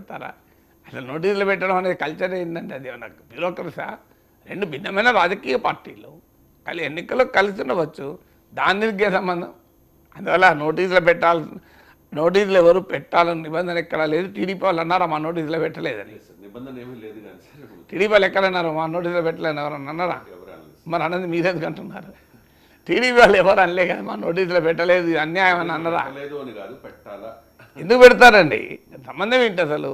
పెడతారా? అసలు నోటీసులు పెట్టడం అనేది కల్చర్ ఏంటంటే అది నాకు బ్యూరోక్రసా? రెండు భిన్నమైన రాజకీయ పార్టీలు కానీ ఎన్నికల్లో కలిసి ఉండవచ్చు, దానికి సంబంధం. అందువల్ల నోటీసులు ఎవరు పెట్టాలని నిబంధన ఎక్కడా లేదు. టీడీపీ వాళ్ళు అన్నారా మా నోటీసులో పెట్టలేదని? నిబంధన ఏమీ లేదు కానీ సార్, టీడీపీ వాళ్ళు ఎక్కడన్నారు మా నోటీసులో పెట్టలేని ఎవరన్నా అన్నారా? మరి అన్నది మీరెందుకు అంటున్నారు? టీడీపీ వాళ్ళు ఎవరు అనలే కదా మా నోటీసులో పెట్టలేదు, ఇది అన్యాయం అని అన్నరా? ఎందుకు పెడతారండి? సంబంధం ఏంటి అసలు?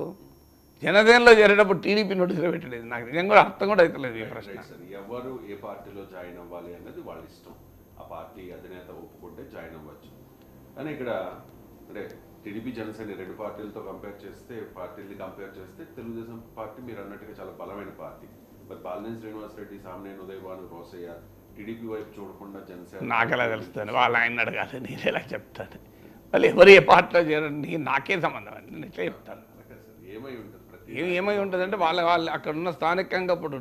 జనసేనలో చేరేటప్పుడు టీడీపీ నోటీసులో పెట్టలేదు. నాకు నిజంగా కూడా అర్థం కూడా అవుతలేదు ఈ ప్రశ్న. ఎవరు ఏ పార్టీలో జాయిన్ అవ్వాలి అన్నది వాళ్ళ ఇష్టం. ఆ పార్టీ అధినేత ఒప్పుకుంటే జాయిన్ అవ్వచ్చు. కానీ ఇక్కడ అంటే టీడీపీ జనసేన రెండు పార్టీలతో కంపేర్ చేస్తే తెలుగుదేశం పార్టీ మీరు అన్నట్టుగా చాలా బలమైన పార్టీ. మరి బాలినేని శ్రీనివాసరెడ్డి, సామినేని ఉదయభాను, రోసయ్య టీడీపీ వైపు చూడకుండా జనసేన నాకు ఎలా తెలుస్తుంది? వాళ్ళు ఆయన అడగాలి, నేను ఎలా చెప్తాను? వాళ్ళు ఎవరు ఏ పార్టీలో చేరండి నాకే సంబంధం అండి, నేను ఎట్లా చెప్తాను? ఏమై ఉంటుంది అంటే వాళ్ళు అక్కడ ఉన్న స్థానికంగా ఇప్పుడు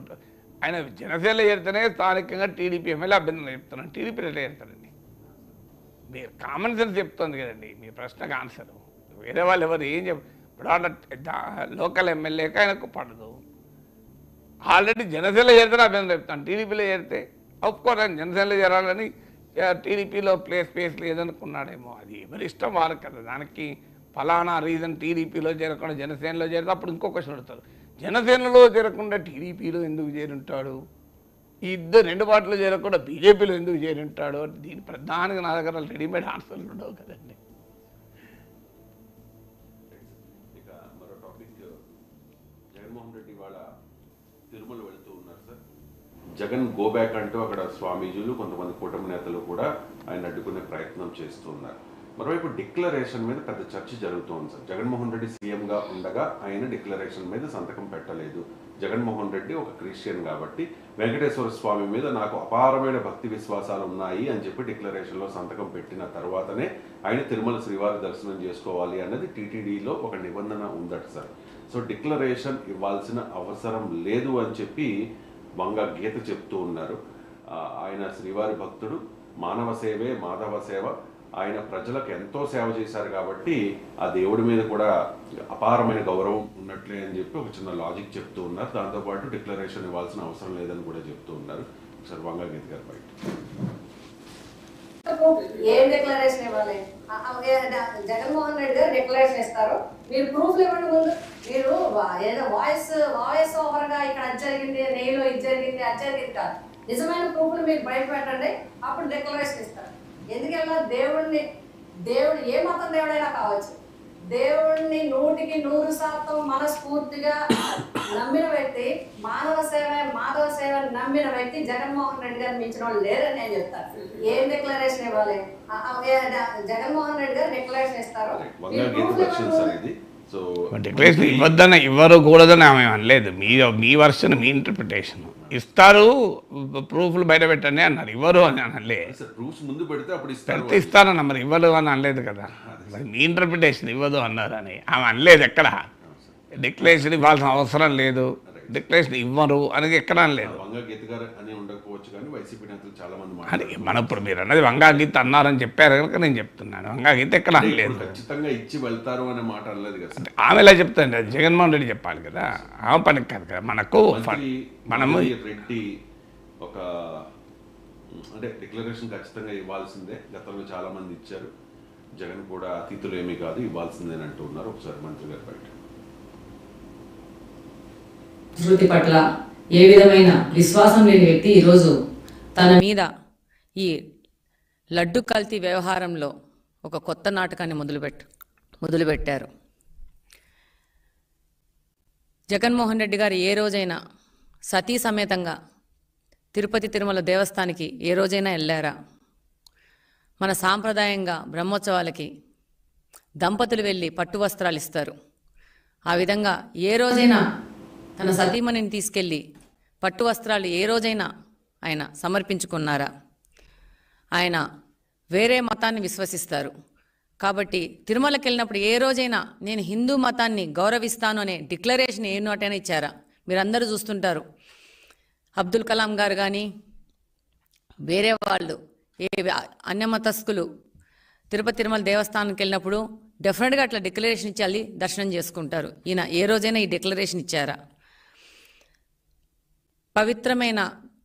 ఆయన జనసేనలో చేరితేనే స్థానికంగా టీడీపీ ఎమ్మెల్యే అభ్యర్థులు చెప్తున్నాను. టీడీపీలో ఎట్లా చేరుతారండి? మీరు కామన్ సెన్స్ చెప్తుంది కదండి మీ ప్రశ్నకు ఆన్సర్. వేరే వాళ్ళు ఎవరు ఏం ఇప్పుడు వాళ్ళ లోకల్ ఎమ్మెల్యేకి ఆయనకు పడదు. ఆల్రెడీ జనసేనలో చేరితేనే అభ్యర్థులు చెప్తాను. టీడీపీలో చేరితే ఒప్పుకోరండి, జనసేనలో చేరాలని టీడీపీలో స్పేస్ లేదనుకున్నాడేమో. అది ఎవరి ఇష్టం వాళ్ళకి కదా. దానికి ఫలానా రీజన్ టీడీపీలో చేరకుండా జనసేనలో చేరితే అప్పుడు ఇంకో క్వశ్చన్ అడుగుతారు, జనసేనలో చేరకుండా టీడీపీలో ఎందుకు చేరుంటాడు? ఈ రెండు పార్టీలో చేరకుండా బీజేపీలో ఎందుకు చేరుంటాడు? దీని ప్రధానంగా నా దగ్గర రెడీమేడ్ ఆన్సర్లు ఉండవు కదండి. ఇక మరో టాపిక్, జగన్మోహన్ రెడ్డి వాళ్ళ తిరుమల వెళుతూ ఉన్నారు సార్. జగన్ గో బ్యాక్ అంటూ అక్కడ స్వామీజీలు, కొంతమంది కూటమి నేతలు కూడా ఆయన అడ్డుకునే ప్రయత్నం చేస్తూ ఉన్నారు. మరోవైపు డిక్లరేషన్ మీద పెద్ద చర్చ జరుగుతోంది సార్. జగన్మోహన్ రెడ్డి సీఎంగా ఉండగా ఆయన డిక్లరేషన్ మీద సంతకం పెట్టలేదు. జగన్మోహన్ రెడ్డి ఒక క్రిస్టియన్ కాబట్టి వెంకటేశ్వర స్వామి మీద నాకు అపారమైన భక్తి విశ్వాసాలు ఉన్నాయి అని చెప్పి డిక్లరేషన్లో సంతకం పెట్టిన తర్వాతనే ఆయన తిరుమల శ్రీవారి దర్శనం చేసుకోవాలి అన్నది టీటీడీలో ఒక నిబంధన ఉందట సార్. సో డిక్లరేషన్ ఇవ్వాల్సిన అవసరం లేదు అని చెప్పి వంగ గీత చెప్తూ ఉన్నారు. ఆయన శ్రీవారి భక్తుడు, మానవ సేవే మాధవ సేవ, ఆయన ప్రజలకు ఎంతో సేవ చేశారు కాబట్టి ఆ దేవుడి మీద కూడా అపారమైన గౌరవం ఉన్నట్లే అని చెప్పి ఒక చిన్న లాజిక్ చెప్తూ ఉన్నారు. దాంతోపాటు డిక్లరేషన్ ఇవ్వాల్సిన అవసరం లేదని కూడా చెప్తూ ఉన్నారు. ఒకసారి వంగా గీత గారు బయట ఏం డిక్లరేషన్ ఇవ్వాలి? జగన్మోహన్ రెడ్డి గారు డిక్లరేషన్ ఇస్తారు, మీరు ప్రూఫ్లు ఇవ్వండి. ముందు మీరు ఏదో వాయిస్ ఓవర్ గా ఇక్కడ అది జరిగింది, నేను ఇది జరిగింది అది జరిగింది కాదు, నిజమైన ప్రూఫ్లు మీరు బయట పెట్టండి, అప్పుడు డిక్లరేషన్ ఇస్తారు. ఎందుకన్నా దేవుడు ఏ మతం దేవుడైనా కావచ్చు, దేవుడిని 100% మనస్ఫూర్తిగా నమ్మిన వ్యక్తి, మానవ సేవ మాధవ సేవ నమ్మిన వ్యక్తి జగన్మోహన్ రెడ్డి గారు మించిన వాళ్ళు లేరని నేను చెప్తాను. ఏం డిక్లరేషన్ ఇవ్వాలి? జగన్మోహన్ రెడ్డి గారు డిక్లరేషన్ ఇస్తారు. డిక్లరేషన్ ఇవ్వరు కూడదని ఆమె అనలేదు. మీ వర్షన్, మీ ఇంటర్ప్రిటేషన్. ఇస్తారు, ప్రూఫ్లు బయట పెట్టండి అన్నారు. ఇవ్వరు అని అనలే. పెడితే ఇస్తారన్న, మరి ఇవ్వరు అని అనలేదు కదా. మరి మీ ఇంటర్ప్రిటేషన్ ఇవ్వదు అన్నారు అని ఆమె అనలేదు. ఎక్కడ డిక్లరేషన్ ఇవ్వాల్సిన అవసరం లేదు, డిక్లరేషన్ ఇవ్వరు అనేది ఎక్కడ అనలేదు. అది మన ఇప్పుడు మీరు అన్నది వంగా గీత అన్నారని చెప్పారు కనుక నేను చెప్తున్నాను. వంగా గీత ఎక్కడ అనలేదు. ఆమె ఎలా చెప్తాండి? అది జగన్మోహన్ రెడ్డి చెప్పాలి కదా, ఆమె పనికి కాదు కదా. మనము రెడ్డి ఒక అంటే డిక్లరేషన్ ఖచ్చితంగా ఇవ్వాల్సిందే, గతంలో చాలా మంది ఇచ్చారు, జగన్ కూడా అతిథులు ఏమీ కాదు, ఇవ్వాల్సిందే అంటూ ఉన్నారు. ఒకసారి మంత్రి గారు బయట శృతి పట్ల ఏ విధమైన విశ్వాసం లేని వ్యక్తి ఈరోజు తన మీద ఈ లడ్డు కల్తీ వ్యవహారంలో ఒక కొత్త నాటకాన్ని మొదలుపెట్టారు. జగన్మోహన్ రెడ్డి గారు ఏ రోజైనా సతీ సమేతంగా తిరుపతి తిరుమల దేవస్థానానికి ఏ రోజైనా వెళ్ళారా? మన సాంప్రదాయంగా బ్రహ్మోత్సవాలకి దంపతులు వెళ్ళి పట్టు వస్త్రాలు ఇస్తారు. ఆ విధంగా ఏ రోజైనా తన సతీమణిని తీసుకెళ్ళి పట్టు వస్త్రాలు ఏ రోజైనా ఆయన సమర్పించుకున్నారా? ఆయన వేరే మతాన్ని విశ్వసిస్తారు కాబట్టి తిరుమలకి వెళ్ళినప్పుడు ఏ రోజైనా నేను హిందూ మతాన్ని గౌరవిస్తాను అనే డిక్లరేషన్ ఏ నోటైనా ఇచ్చారా? మీరందరూ చూస్తుంటారు. అబ్దుల్ కలాం గారు కానీ వేరే వాళ్ళు ఏ అన్యమతస్థులు తిరుపతి తిరుమల దేవస్థానానికి వెళ్ళినప్పుడు డెఫినెట్గా అట్లా డిక్లరేషన్ ఇచ్చి దర్శనం చేసుకుంటారు. ఈయన ఏ రోజైనా ఈ డిక్లరేషన్ ఇచ్చారా? పవిత్రమైన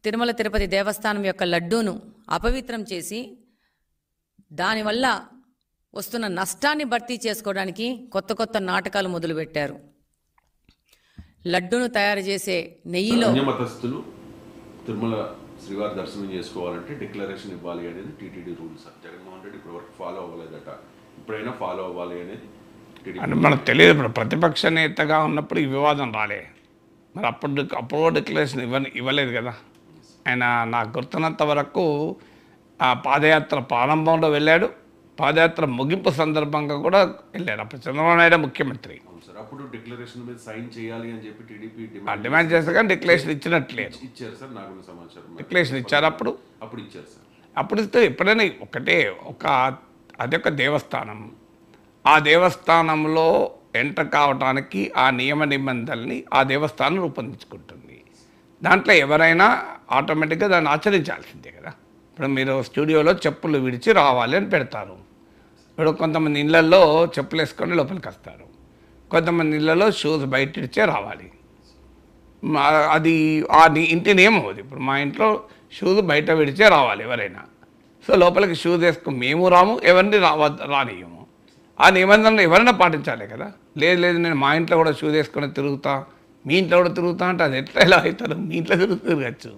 తిరుమల తిరుపతి దేవస్థానం యొక్క లడ్డూను అపవిత్రం చేసి దానివల్ల వస్తున్న నష్టాన్ని భర్తీ చేసుకోవడానికి కొత్త కొత్త నాటకాలు మొదలుపెట్టారు. లడ్డూను తయారు చేసే నెయ్యిలో అన్యమతస్థులు తిరుమల శ్రీవారి దర్శనం చేసుకోవాలంటే డిక్లరేషన్ ఇవ్వాలి అనేది టీటీడీ రూల్స్. జగన్మోహన్ రెడ్డి ఇప్పటివరకు ఫాలో అవ్వలేదట, ఇప్పుడైనా ఫాలో అవ్వాలి అనేది అని మనకు తెలియదు. ఇప్పుడు ప్రతిపక్ష నేతగా ఉన్నప్పుడు ఈ వివాదం రాలే, మరి అప్పుడు డిక్లరేషన్ ఇవ్వలేదు కదా. ఆయన నాకు గుర్తున్నంత వరకు ఆ పాదయాత్ర ప్రారంభంలో వెళ్ళాడు, పాదయాత్ర ముగింపు సందర్భంగా కూడా వెళ్ళాడు. అప్పుడు చంద్రబాబు నాయుడు ముఖ్యమంత్రి. అప్పుడు డిక్లరేషన్ మీద సైన్ చేయాలి అని చెప్పి టీడీపీ డిమాండ్ చేస్తే కానీ డిక్లరేషన్ ఇచ్చినట్లేదు. ఇచ్చారు సార్, నాకు సమాచారం. డిక్లరేషన్ ఇచ్చారు అప్పుడు ఇచ్చారు సార్. అప్పుడు ఇస్తే ఎప్పుడైనా అదొక దేవస్థానం, ఆ దేవస్థానంలో ఎంటర్ కావడానికి ఆ నియమ నిబంధనల్ని ఆ దేవస్థానం రూపొందించుకుంటుంది. దాంట్లో ఎవరైనా ఆటోమేటిక్గా దాన్ని ఆచరించాల్సిందే కదా. ఇప్పుడు మీరు స్టూడియోలో చెప్పులు విడిచి రావాలి అని పెడతారు. ఇప్పుడు కొంతమంది ఇళ్ళల్లో చెప్పులు వేసుకొని లోపలికి వస్తారు, కొంతమంది ఇళ్ళలో షూస్ బయట ఇడిచే రావాలి. అది ఆ ఇంటి నియమం అది. ఇప్పుడు మా ఇంట్లో షూస్ బయట విడిచే రావాలి ఎవరైనా. సో లోపలికి షూస్ వేసుకుని మేము రాము, ఎవరిని రానియము. ఆ నిబంధనలు ఎవరైనా పాటించాలి కదా. లేదు నేను మా ఇంట్లో కూడా షూస్ వేసుకొని తిరుగుతా, మీ ఇంట్లో కూడా తిరుగుతా అంటే అది ఎలా అవుతారు? మీ ఇంట్లో తిరగచ్చు.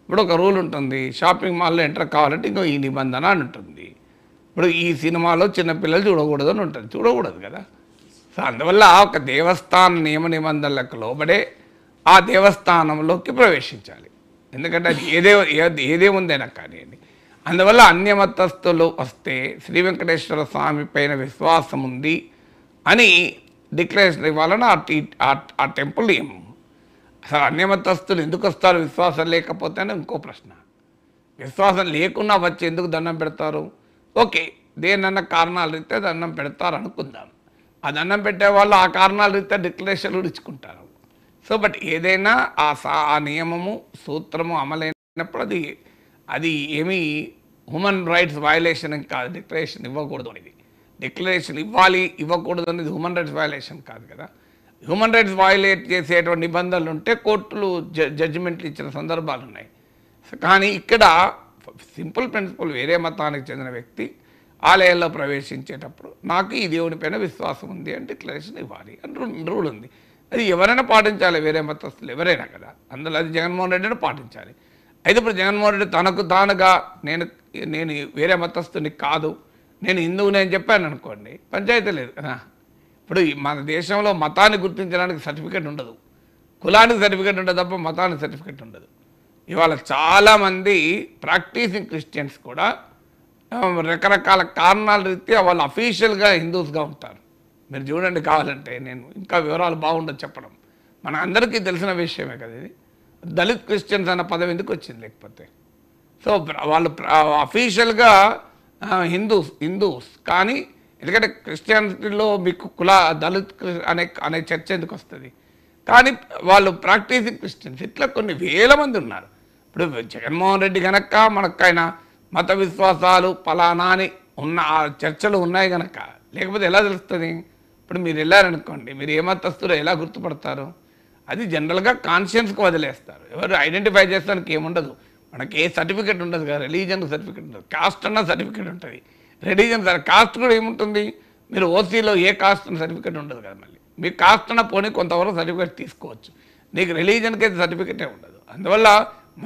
ఇప్పుడు ఒక రూల్ ఉంటుంది, షాపింగ్ మాల్లో ఎంటర్ కావాలంటే ఇంకో ఈ నిబంధన అని ఉంటుంది. ఇప్పుడు ఈ సినిమాలో చిన్నపిల్లలు చూడకూడదు అని ఉంటుంది, చూడకూడదు కదా. సో అందువల్ల ఒక దేవస్థాన నియమ నిబంధనలకు లోబడే ఆ దేవస్థానంలోకి ప్రవేశించాలి. ఎందుకంటే అది ఏదేముందైనా కానివ్వండి. అందువల్ల అన్యమతస్థులు వస్తే శ్రీ వెంకటేశ్వర స్వామి పైన విశ్వాసం ఉంది అని డిక్లరేషన్ ఇవ్వాలని ఆ టెంపుల్ నియమం. అసలు అన్యమతస్థులు ఎందుకు వస్తారు విశ్వాసం లేకపోతే అని ఇంకో ప్రశ్న. విశ్వాసం లేకుండా వచ్చి ఎందుకు దండం పెడతారు? ఓకే, దేనన్నా కారణాలు రీత్యా దండం పెడతారు అనుకుందాం. ఆ దండం పెట్టే వాళ్ళు ఆ కారణాల రీత్యా డిక్లరేషన్లు ఇచ్చుకుంటారు. సో బట్ ఏదైనా ఆ నియమము సూత్రము అమలైనప్పుడు అది ఏమీ హ్యూమన్ రైట్స్ వయలేషన్ కాదు. డిక్లరేషన్ ఇవ్వకూడదు అనేది, డిక్లరేషన్ ఇవ్వకూడదు అనేది హ్యూమన్ రైట్స్ వయలేషన్ కాదు కదా. హ్యూమన్ రైట్స్ వయలేట్ చేసేటువంటి నిబంధనలు ఉంటే కోర్టులు జడ్జిమెంట్లు ఇచ్చిన సందర్భాలు ఉన్నాయి. కానీ ఇక్కడ సింపుల్ ప్రిన్సిపల్, వేరే మతానికి చెందిన వ్యక్తి ఆలయాల్లో ప్రవేశించేటప్పుడు నాకు ఈ దేవుని పైన విశ్వాసం ఉంది అని డిక్లరేషన్ ఇవ్వాలి అని రూల్ ఉంది. అది ఎవరైనా పాటించాలి, వేరే మతస్థులు ఎవరైనా కదా. అందులో అది జగన్మోహన్ రెడ్డిని పాటించాలి. అయితే ఇప్పుడు జగన్మోహన్ రెడ్డి తనకు తానుగా నేను వేరే మతస్థుని కాదు, నేను హిందువుని అని చెప్పాను అనుకోండి, పంచాయతీ లేదు కదా. ఇప్పుడు మన దేశంలో మతాన్ని గుర్తించడానికి సర్టిఫికేట్ ఉండదు, కులానికి సర్టిఫికేట్ ఉండదు తప్ప మతానికి సర్టిఫికేట్ ఉండదు. ఇవాళ చాలామంది ప్రాక్టీసింగ్ క్రిస్టియన్స్ కూడా రకరకాల కారణాల రీత్యా వాళ్ళు అఫీషియల్గా హిందూస్గా ఉంటారు. మీరు చూడండి, కావాలంటే నేను ఇంకా వివరాలు బాగుండదు చెప్పడం, మన అందరికీ తెలిసిన విషయమే కదా ఇది. దళిత్ క్రిస్టియన్స్ అన్న పదం ఎందుకు వచ్చింది? లేకపోతే సో వాళ్ళు అఫీషియల్గా హిందూస్ కానీ, ఎందుకంటే క్రిస్టియానిటీలో మీకు దళిత్ అనే చర్చ ఎందుకు వస్తుంది? కానీ వాళ్ళు ప్రాక్టీసింగ్ క్రిస్టియన్స్ ఇట్లా కొన్ని వేల మంది ఉన్నారు. ఇప్పుడు జగన్మోహన్ రెడ్డి కనుక మనకైనా మత విశ్వాసాలు ఫలానా అని ఉన్న ఆ చర్చలు ఉన్నాయి కనుక, లేకపోతే ఎలా తెలుస్తుంది? ఇప్పుడు మీరు వెళ్ళారనుకోండి, మీరు ఏ మతస్థులో ఎలా గుర్తుపడతారు? అది జనరల్గా కాన్షియన్స్కి వదిలేస్తారు. ఎవరు ఐడెంటిఫై చేస్తానికి ఏముండదు. మనకి ఏ సర్టిఫికేట్ ఉండదు కదా, రిలీజన్ సర్టిఫికేట్ ఉండదు, కాస్ట్ అన్న సర్టిఫికేట్ ఉంటుంది. రిలీజన్ కాస్ట్ కూడా ఏముంటుంది? మీరు ఓసీలో ఏ కాస్ట్ అన్న సర్టిఫికేట్ ఉండదు కదా. మళ్ళీ మీకు కాస్ట్ అన్న పోనీ కొంతవరకు సర్టిఫికేట్ తీసుకోవచ్చు, నీకు రిలీజన్కి అయితే సర్టిఫికేటే ఉండదు. అందువల్ల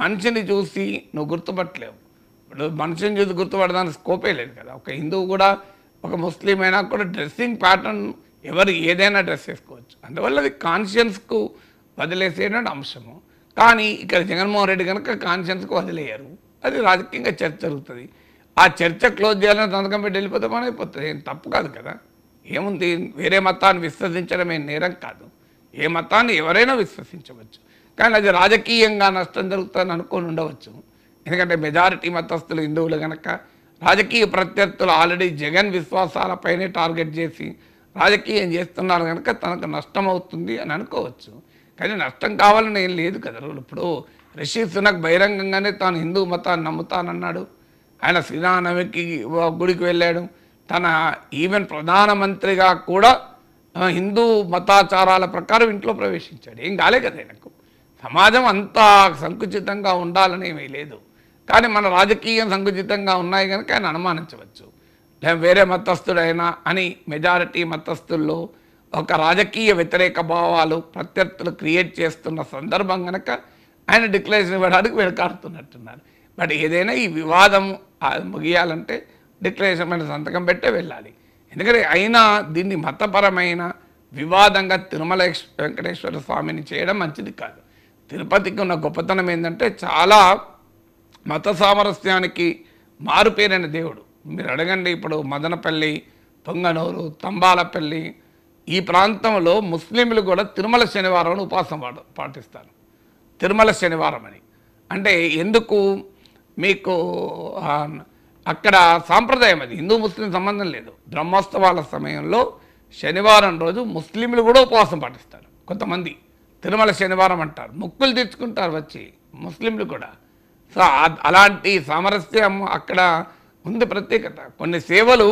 మనిషిని చూసి నువ్వు గుర్తుపట్టలేవు. ఇప్పుడు మనిషిని చూసి గుర్తుపడడానికి స్కోపే లేదు కదా. ఒక హిందువు కూడా ఒక ముస్లిం అయినా కూడా డ్రెస్సింగ్ ప్యాటర్న్ ఎవరు ఏదైనా డ్రెస్ వేసుకోవచ్చు. అందువల్ల అది కాన్షియన్స్కు వదిలేసేటువంటి అంశము. కానీ ఇక్కడ జగన్మోహన్ రెడ్డి కనుక కాన్షియన్స్కు వదిలేయరు, అది రాజకీయంగా చర్చ జరుగుతుంది. ఆ చర్చ క్లోజ్ చేయాలని సంతకం పెట్టి వెళ్ళిపోతే మనం అయిపోతుంది. ఏం తప్పు కాదు కదా. ఏముంది, వేరే మతాన్ని విశ్వసించడం ఏం నేరం కాదు. ఏ మతాన్ని ఎవరైనా విశ్వసించవచ్చు. కానీ అది రాజకీయంగా నష్టం జరుగుతుందని అనుకొని ఉండవచ్చు. ఎందుకంటే మెజారిటీ మతస్థులు హిందువులు కనుక రాజకీయ ప్రత్యర్థులు ఆల్రెడీ జగన్ విశ్వాసాలపైనే టార్గెట్ చేసి రాజకీయం చేస్తున్నారు కనుక తనకు నష్టం అవుతుంది అని అనుకోవచ్చు. కానీ నష్టం కావాలని ఏం లేదు కదా. ఇప్పుడు రిషి సునక్ బహిరంగంగానే తాను హిందూ మతాన్ని నమ్ముతానన్నాడు. ఆయన శ్రీరామనవమికి గుడికి వెళ్ళాడు. తన ఈవెన్ ప్రధానమంత్రిగా కూడా హిందూ మతాచారాల ప్రకారం ఇంట్లో ప్రవేశించాడు. ఏం కాలే కదా ఆయనకు. సమాజం అంతా సంకుచితంగా ఉండాలని ఏమీ లేదు, కానీ మన రాజకీయం సంకుచితంగా ఉన్నాయి కనుక ఆయన అనుమానించవచ్చు. లేదా వేరే మతస్థుడైనా అని మెజారిటీ మతస్థుల్లో ఒక రాజకీయ వ్యతిరేక భావాలు ప్రత్యర్థులు క్రియేట్ చేస్తున్న సందర్భం కనుక ఆయన డిక్లరేషన్ ఇవ్వడానికి వెనకాడుతున్నట్టున్నారు. బట్ ఏదైనా ఈ వివాదం ముగియాలంటే డిక్లరేషన్ మీద సంతకం పెట్టే వెళ్ళాలి. ఎందుకంటే అయినా దీన్ని మతపరమైన వివాదంగా తిరుమల వెంకటేశ్వర స్వామిని చేయడం మంచిది కాదు. తిరుపతికి ఉన్న గొప్పతనం ఏంటంటే చాలా మత సామరస్యానికి మారుపేరైన దేవుడు. మీరు అడగండి, ఇప్పుడు మదనపల్లి, పొంగనూరు, తంబాలపల్లి ఈ ప్రాంతంలో ముస్లింలు కూడా తిరుమల శనివారం ఉపవాసం పాటిస్తారు. తిరుమల శనివారం అని అంటే ఎందుకు, మీకు అక్కడ సాంప్రదాయం, అది హిందూ ముస్లిం సంబంధం లేదు. బ్రహ్మోత్సవాల సమయంలో శనివారం రోజు ముస్లింలు కూడా ఉపవాసం పాటిస్తారు. కొంతమంది తిరుమల శనివారం అంటారు, మొక్కులు తెచ్చుకుంటారు వచ్చి ముస్లింలు కూడా. సో అలాంటి సామరస్యం అక్కడ ఉంది, ప్రత్యేకత. కొన్ని సేవలు,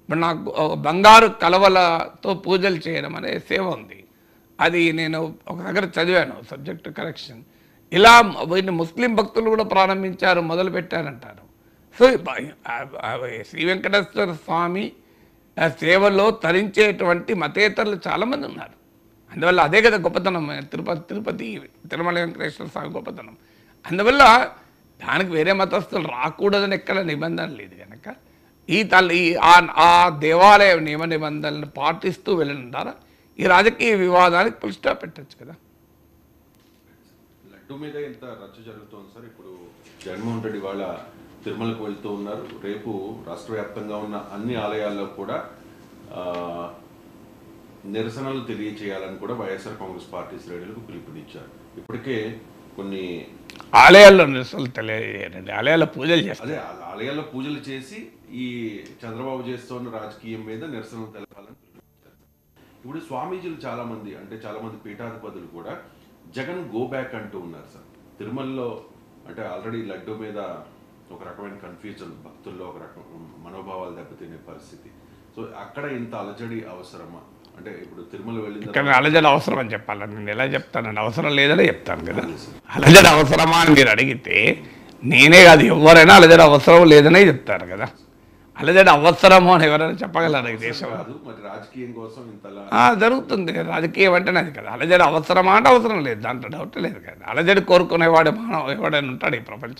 నాకు బంగారు కలవలతో పూజలు చేయడం అనే సేవ ఉంది. అది నేను ఒక దగ్గర చదివాను, సబ్జెక్ట్ కరెక్షన్. ఇలా వీటిని ముస్లిం భక్తులు కూడా ప్రారంభించారు, మొదలుపెట్టారంటారు. సో శ్రీ వెంకటేశ్వర స్వామి సేవలో తరించేటువంటి మతేతరులు చాలామంది ఉన్నారు. అందువల్ల అదే కదా గొప్పతనం, తిరుపతి తిరుమల వెంకటేశ్వర స్వామి గొప్పతనం. అందువల్ల దానికి వేరే మతస్థులు రాకూడదని ఎక్కడ నిబంధన లేదు కనుక ఆ దేవాలయ నియమ నిబంధనలను పాటిస్తూ వెళ్ళడం ద్వారా ఈ రాజకీయ వివాదానికి ఫుల్ స్టాప్ పెట్టచ్చు కదా. లడ్డు మీద ఎంత రచ్చ జరుగుతోంది సార్. ఇప్పుడు జగన్మోహన్ రెడ్డి వాళ్ళ తిరుమలకు వెళ్తూ ఉన్నారు. రేపు రాష్ట్ర వ్యాప్తంగా ఉన్న అన్ని ఆలయాల్లో కూడా నిరసనలు తెలియచేయాలని కూడా వైఎస్ఆర్ కాంగ్రెస్ పార్టీ శ్రేణులకు పిలుపునిచ్చారు. ఇప్పటికే కొన్ని ఆలయాల్లో నిరసనలు తెలియజేయండి, ఆలయాల్లో పూజలు చేస్తారు. అదే ఆలయాల్లో పూజలు చేసి ఈ చంద్రబాబు చేస్తున్న రాజకీయం మీద నిరసనలు తెలపాలని పిలుపునిచ్చారు. ఇప్పుడు స్వామీజీలు చాలా మంది పీఠాధిపతులు కూడా జగన్ గో బ్యాక్ అంటూ ఉన్నారు సార్. తిరుమలలో అంటే ఆల్రెడీ లడ్డు మీద ఒక రకమైన కన్ఫ్యూజన్, భక్తుల్లో ఒక రకం మనోభావాలు దెబ్బతినే పరిస్థితి. సో అక్కడ ఇంత అలజడి అవసరమా? అంటే ఇప్పుడు తిరుమల వెళ్ళిన అలజడి అవసరం అని చెప్పాలని నేను ఎలా చెప్తానండి, అవసరం లేదనే చెప్తాను కదా. అలజడి అవసరమా అని మీరు అడిగితే నేనే కాదు, ఎవరైనా అలజడి అవసరం లేదనే చెప్తారు కదా. అలజడి అవసరమో అని ఎవరైనా చెప్పగలరు ఈ దేశంలో? మరి రాజకీయం కోసం ఇంతలా జరుగుతుంది. రాజకీయం అంటేనే అది కదా. అలజడి అవసరమా అంటే అవసరం లేదు, దాంట్లో డౌట్ లేదు కదా. అలజడి కోరుకునేవాడు ఎవడైనా ఉంటాడు ఈ ప్రపంచం.